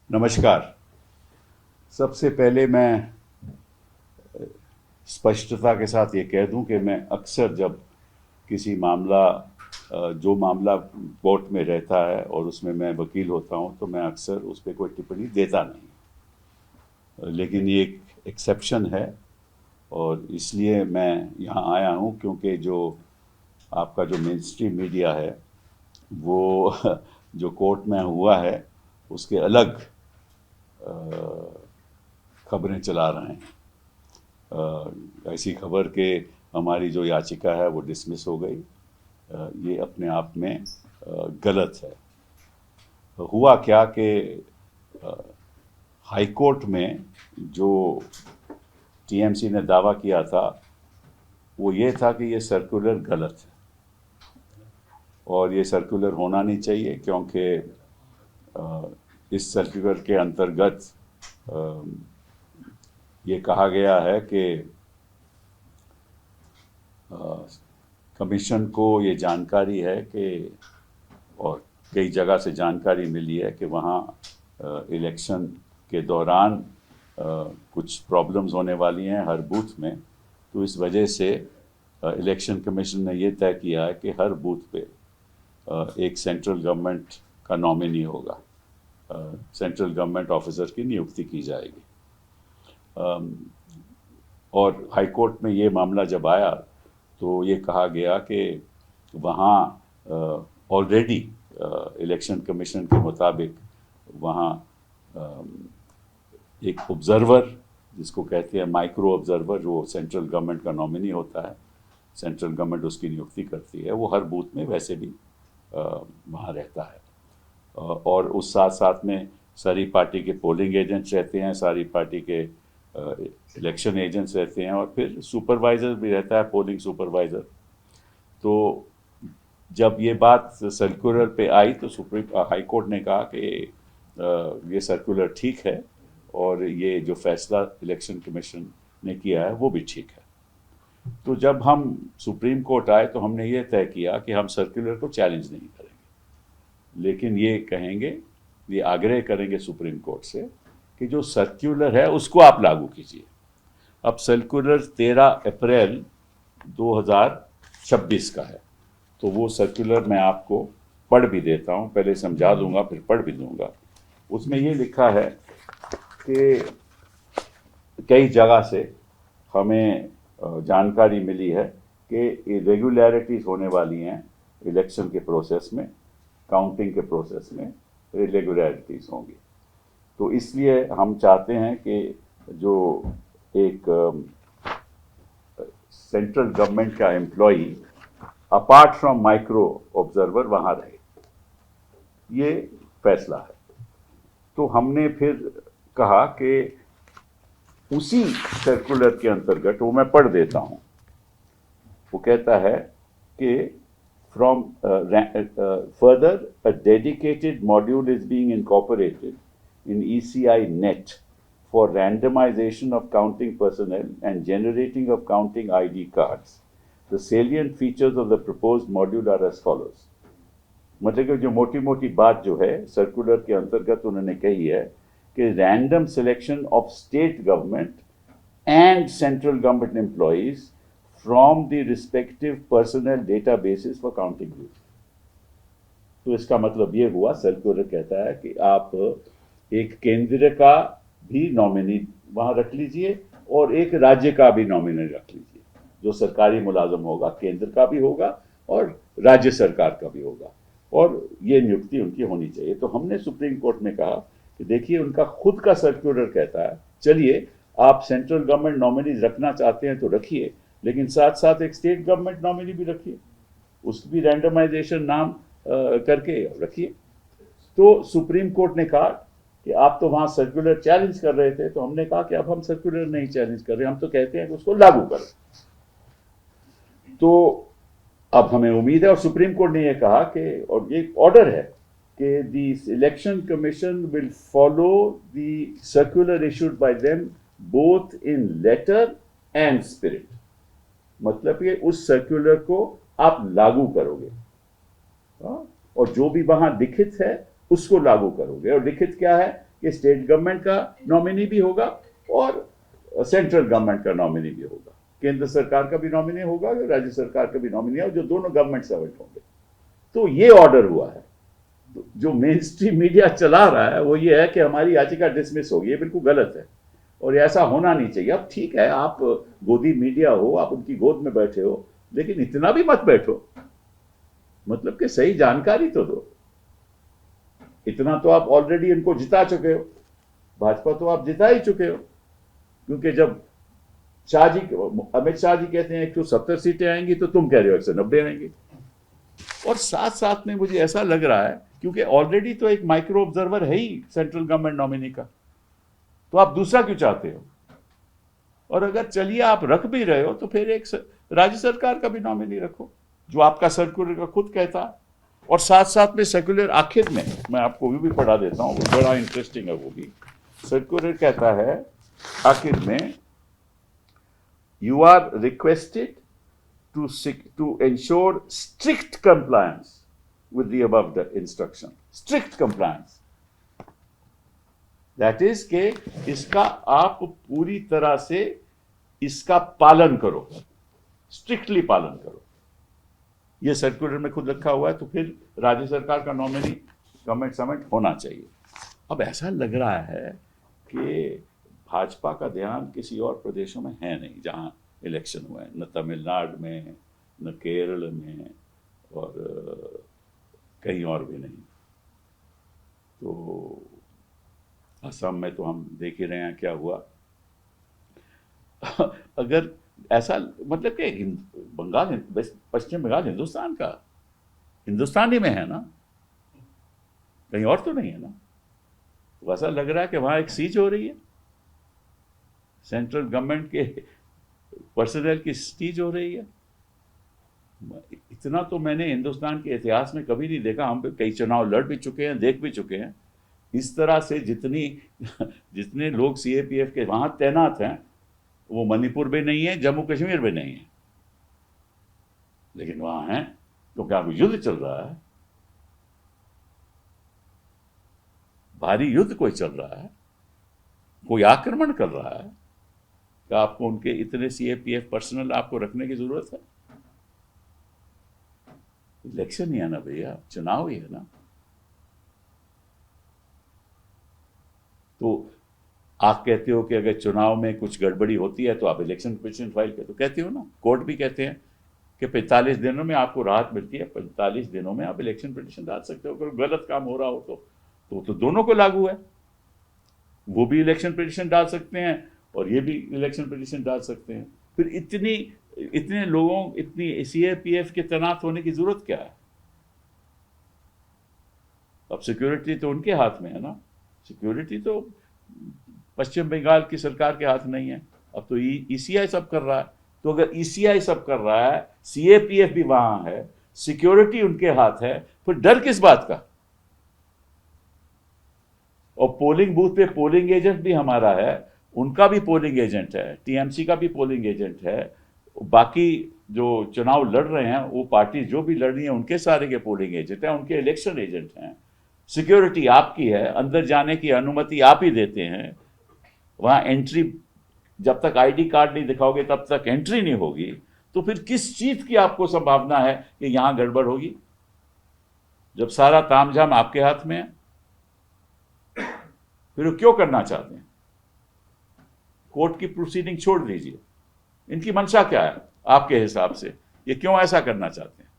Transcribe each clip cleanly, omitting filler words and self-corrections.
नमस्कार। सबसे पहले मैं स्पष्टता के साथ ये कह दूं कि मैं अक्सर जब किसी जो मामला कोर्ट में रहता है और उसमें मैं वकील होता हूं तो मैं अक्सर उस पर कोई टिप्पणी देता नहीं, लेकिन ये एक एक्सेप्शन है और इसलिए मैं यहाँ आया हूँ क्योंकि जो आपका जो मेन स्ट्रीम मीडिया है वो जो कोर्ट में हुआ है उसके अलग खबरें चला रहे हैं। ऐसी खबर के हमारी जो याचिका है वो डिसमिस हो गई। ये अपने आप में गलत है। हुआ क्या कि हाई कोर्ट में जो टीएमसी ने दावा किया था वो ये था कि ये सर्कुलर गलत है और ये सर्कुलर होना नहीं चाहिए क्योंकि इस सर्कुलर के अंतर्गत ये कहा गया है कि कमीशन को ये जानकारी है कि और कई जगह से जानकारी मिली है कि वहाँ इलेक्शन के दौरान कुछ प्रॉब्लम्स होने वाली हैं हर बूथ में। तो इस वजह से इलेक्शन कमीशन ने ये तय किया है कि हर बूथ पे एक सेंट्रल गवर्नमेंट का नॉमिनी होगा, सेंट्रल गवर्नमेंट ऑफिसर की नियुक्ति की जाएगी। और हाई कोर्ट में ये मामला जब आया तो ये कहा गया कि वहाँ ऑलरेडी इलेक्शन कमीशन के मुताबिक वहाँ एक ऑब्जर्वर जिसको कहते हैं माइक्रो ऑब्जर्वर, जो सेंट्रल गवर्नमेंट का नॉमिनी होता है, सेंट्रल गवर्नमेंट उसकी नियुक्ति करती है, वो हर बूथ में वैसे भी वहाँ रहता है। और उस साथ साथ में सारी पार्टी के पोलिंग एजेंट्स रहते हैं, सारी पार्टी के इलेक्शन एजेंट्स रहते हैं और फिर सुपरवाइज़र भी रहता है, पोलिंग सुपरवाइज़र। तो जब ये बात सर्कुलर पे आई तो सुप्रीम हाई कोर्ट ने कहा कि ये सर्कुलर ठीक है और ये जो फैसला इलेक्शन कमीशन ने किया है वो भी ठीक है। तो जब हम सुप्रीम कोर्ट आए तो हमने ये तय किया कि हम सर्कुलर को चैलेंज नहीं करेंगे, लेकिन ये कहेंगे, ये आग्रह करेंगे सुप्रीम कोर्ट से कि जो सर्कुलर है उसको आप लागू कीजिए। अब सर्कुलर 13 अप्रैल 2026 का है, तो वो सर्कुलर मैं आपको पढ़ भी देता हूँ, पहले समझा दूंगा फिर पढ़ भी दूंगा। उसमें ये लिखा है कि कई जगह से हमें जानकारी मिली है कि इरेगुलरिटीज़ होने वाली हैं इलेक्शन के प्रोसेस में, काउंटिंग के प्रोसेस में इरेगुलरिटीज़ होंगी। तो इसलिए हम चाहते हैं कि जो एक सेंट्रल गवर्नमेंट का employee apart from micro observer वहाँ रहे, ये फैसला है। तो हमने फिर कहा कि उसी सर्कुलर के अंतर्गत, वो मैं पढ़ देता हूँ, वो कहता है कि from further a dedicated module is being incorporated in ECI net for randomization of counting personnel and generating of counting ID cards. The salient features of the proposed module are as follows. मतलब कि जो मोटी मोटी बात जो है circular के अंतर्गत उन्होंने कही है कि random selection of state government and central government employees from the respective personal databases for counting use. तो इसका मतलब ये हुआ, सर्कुलर कहता है कि आप एक केंद्र का भी नॉमिनी वहाँ रख लीजिए और एक राज्य का भी नॉमिनी रख लीजिए। जो सरकारी मुलाजम होगा केंद्र का भी होगा और राज्य सरकार का भी होगा और ये नियुक्ति उनकी होनी चाहिए। तो हमने सुप्रीम कोर्ट में कहा कि देखिए उनका खुद का सर्कुलर कहता है, चलिए आप सेंट्रल गवर्नमेंट नॉमिनी रखना चाहते हैं तो रखिए, लेकिन साथ साथ एक स्टेट गवर्नमेंट नॉमिनी भी रखिए, उसकी भी रैंडमाइजेशन नाम करके रखिए। तो सुप्रीम कोर्ट ने कहा कि आप तो वहाँ सर्कुलर चैलेंज कर रहे थे, तो हमने कहा कि अब हम सर्कुलर नहीं चैलेंज कर रहे, हम तो कहते हैं कि उसको लागू करें। तो अब हमें उम्मीद है और सुप्रीम कोर्ट ने यह कहा कि, और ये ऑर्डर है कि the election commission will follow the circular issued by them both in letter and spirit. मतलब कि उस सर्कुलर को आप लागू करोगे और जो भी वहां लिखित है उसको लागू करोगे। और लिखित क्या है कि स्टेट गवर्नमेंट का नॉमिनी भी होगा और सेंट्रल गवर्नमेंट का नॉमिनी भी होगा, केंद्र सरकार का भी नॉमिनी होगा और राज्य सरकार का भी नॉमिनी है, जो दोनों गवर्नमेंट सर्वेंट होंगे। तो ये ऑर्डर हुआ है। जो मेन स्ट्रीम मीडिया चला रहा है वो ये है कि हमारी याचिका डिसमिस होगी, ये बिल्कुल गलत है और ऐसा होना नहीं चाहिए। अब ठीक है, आप गोदी मीडिया हो, आप उनकी गोद में बैठे हो, लेकिन इतना भी मत बैठो, मतलब कि सही जानकारी तो दो। इतना तो आप ऑलरेडी इनको जिता चुके हो, भाजपा तो आप जिता ही चुके हो, क्योंकि जब अमित शाह जी कहते हैं 170 सीटें आएंगी तो तुम कह रहे हो 190 आएंगी। और साथ साथ में मुझे ऐसा लग रहा है, क्योंकि ऑलरेडी तो एक माइक्रो ऑब्जर्वर है ही सेंट्रल गवर्नमेंट नॉमिनी का, तो आप दूसरा क्यों चाहते हो? और अगर चलिए आप रख भी रहे हो तो फिर एक राज्य सरकार का भी नॉमिनी रखो, जो आपका सर्कुलर का खुद कहता है। और साथ साथ में सर्कुलर आखिर में मैं आपको भी पढ़ा देता हूँ, वो बड़ा इंटरेस्टिंग है। वो भी सर्कुलर कहता है आखिर में, you are requested to ensure strict compliance with the above the instruction. Strict compliance. That is कि इसका आप पूरी तरह से इसका पालन करो, स्ट्रिक्टली पालन करो। ये सर्कुलर में खुद रखा हुआ है, तो फिर राज्य सरकार का नॉमिनी गवर्नमेंट सर्वेंट होना चाहिए। अब ऐसा लग रहा है कि भाजपा का ध्यान किसी और प्रदेशों में है नहीं जहां इलेक्शन हुए हैं, न तमिलनाडु में, न केरल में, और कहीं और भी नहीं। तो असम में तो हम देख ही रहे हैं क्या हुआ। अगर ऐसा मतलब कि बंगाल, पश्चिम बंगाल हिंदुस्तान ही में है ना, कहीं और तो नहीं है ना। तो ऐसा लग रहा है कि वहां एक सीज हो रही है, सेंट्रल गवर्नमेंट के पर्सनल की सीज हो रही है। इतना तो मैंने हिंदुस्तान के इतिहास में कभी नहीं देखा। हम कई चुनाव लड़ भी चुके हैं, देख भी चुके हैं। इस तरह से जितने लोग सीएपीएफ के वहां तैनात हैं, वो मणिपुर में नहीं है, जम्मू कश्मीर में नहीं है, लेकिन वहां हैं क्योंकि अब युद्ध चल रहा है, भारी युद्ध कोई चल रहा है, कोई आक्रमण कर रहा है, कि आपको उनके इतने सीएपीएफ पर्सनल आपको रखने की जरूरत है? इलेक्शन ही है ना भैया, चुनाव ही है ना। तो आप कहते हो कि अगर चुनाव में कुछ गड़बड़ी होती है तो आप इलेक्शन पिटीशन फाइल करते हो, कहते हो ना। कोर्ट भी कहते हैं कि 45 दिनों में आपको राहत मिलती है, 45 दिनों में आप इलेक्शन पिटीशन डाल सकते हो। अगर गलत काम हो रहा हो तो दोनों को लागू है। वो भी इलेक्शन पिटीशन डाल सकते हैं और ये भी इलेक्शन पिटीशन डाल सकते हैं। फिर इतने लोगों, इतनी सीएपीएफ के तैनात होने की जरूरत क्या है? अब सिक्योरिटी तो उनके हाथ में है ना, सिक्योरिटी तो पश्चिम बंगाल की सरकार के हाथ नहीं है। अब तो ईसीआई सब कर रहा है। तो अगर ईसीआई सब कर रहा है, सीएपीएफ भी वहां है, सिक्योरिटी उनके हाथ है, फिर डर किस बात का? और पोलिंग बूथ पे पोलिंग एजेंट भी हमारा है, उनका भी पोलिंग एजेंट है, टीएमसी का भी पोलिंग एजेंट है, बाकी जो चुनाव लड़ रहे हैं वो पार्टी जो भी लड़ रही है उनके सारे के पोलिंग एजेंट हैं, उनके इलेक्शन एजेंट हैं। सिक्योरिटी आपकी है, अंदर जाने की अनुमति आप ही देते हैं। वहां एंट्री, जब तक आईडी कार्ड नहीं दिखाओगे तब तक एंट्री नहीं होगी। तो फिर किस चीज की आपको संभावना है कि यहां गड़बड़ होगी, जब सारा तामझाम आपके हाथ में है? फिर वो क्यों करना चाहते हैं? कोर्ट की प्रोसीडिंग छोड़ दीजिए, इनकी मंशा क्या है आपके हिसाब से? ये क्यों ऐसा करना चाहते हैं?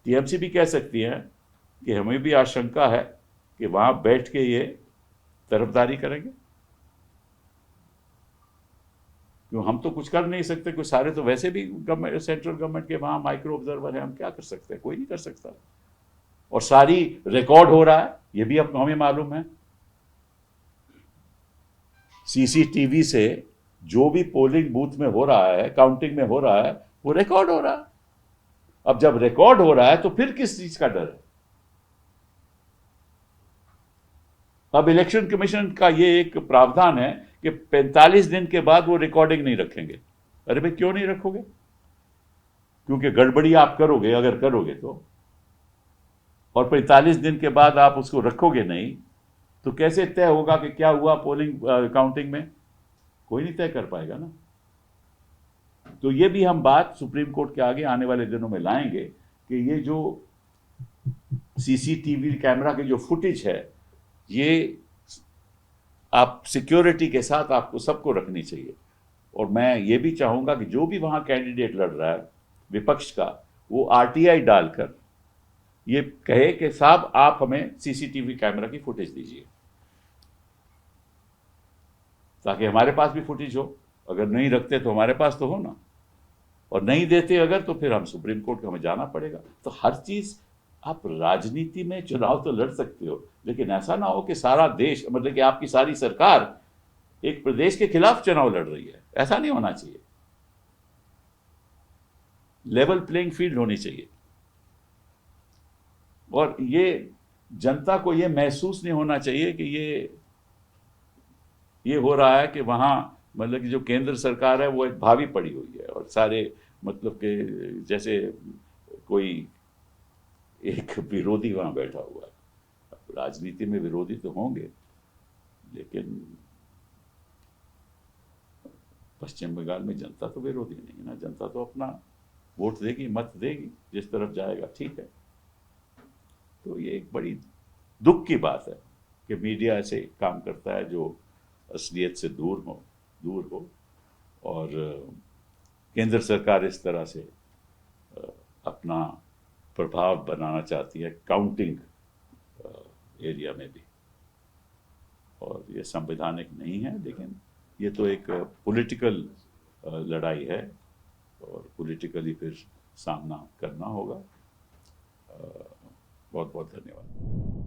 टीएमसी भी कह सकती है कि हमें भी आशंका है कि वहां बैठ के ये तरफदारी करेंगे, क्यों हम तो कुछ कर नहीं सकते। कुछ सारे तो वैसे भी गवर्नमेंट, सेंट्रल गवर्नमेंट के वहां माइक्रो ऑब्जर्वर है, हम क्या कर सकते हैं? कोई नहीं कर सकता। और सारी रिकॉर्ड हो रहा है, ये भी अब हमें मालूम है। सीसीटीवी से जो भी पोलिंग बूथ में हो रहा है, काउंटिंग में हो रहा है, वो रिकॉर्ड हो रहा है। अब जब रिकॉर्ड हो रहा है तो फिर किस चीज का डर है? अब इलेक्शन कमीशन का ये एक प्रावधान है कि 45 दिन के बाद वो रिकॉर्डिंग नहीं रखेंगे। अरे भाई क्यों नहीं रखोगे? क्योंकि गड़बड़ी आप करोगे, अगर करोगे तो और 45 दिन के बाद आप उसको रखोगे नहीं, तो कैसे तय होगा कि क्या हुआ पोलिंग काउंटिंग में? कोई नहीं तय कर पाएगा ना। तो ये भी हम बात सुप्रीम कोर्ट के आगे आने वाले दिनों में लाएंगे कि ये जो सीसीटीवी कैमरा की जो फुटेज है, ये आप सिक्योरिटी के साथ आपको सबको रखनी चाहिए। और मैं ये भी चाहूंगा कि जो भी वहां कैंडिडेट लड़ रहा है विपक्ष का, वो आरटीआई डालकर ये कहे कि साहब आप हमें सीसीटीवी कैमरा की फुटेज दीजिए, ताकि हमारे पास भी फुटेज हो। अगर नहीं रखते तो हमारे पास तो हो ना, और नहीं देते अगर तो फिर हम सुप्रीम कोर्ट को हमें जाना पड़ेगा। तो हर चीज, आप राजनीति में चुनाव तो लड़ सकते हो, लेकिन ऐसा ना हो कि सारा देश, मतलब कि आपकी सारी सरकार एक प्रदेश के खिलाफ चुनाव लड़ रही है। ऐसा नहीं होना चाहिए। लेवल प्लेइंग फील्ड होनी चाहिए। और ये जनता को ये महसूस नहीं होना चाहिए कि ये हो रहा है कि वहां, मतलब कि जो केंद्र सरकार है वो एक भावी पड़ी हुई है, और सारे मतलब कि जैसे कोई एक विरोधी वहां बैठा हुआ है। राजनीति में विरोधी तो होंगे, लेकिन पश्चिम बंगाल में जनता तो विरोधी नहीं है ना। जनता तो अपना वोट देगी, मत देगी, जिस तरफ जाएगा ठीक है। तो ये एक बड़ी दुख की बात है कि मीडिया ऐसे काम करता है जो असलियत से दूर हो। और केंद्र सरकार इस तरह से अपना प्रभाव बनाना चाहती है काउंटिंग एरिया में भी, और ये संवैधानिक नहीं है। लेकिन ये तो एक पॉलिटिकल लड़ाई है, और पॉलिटिकली फिर सामना करना होगा। बहुत बहुत धन्यवाद।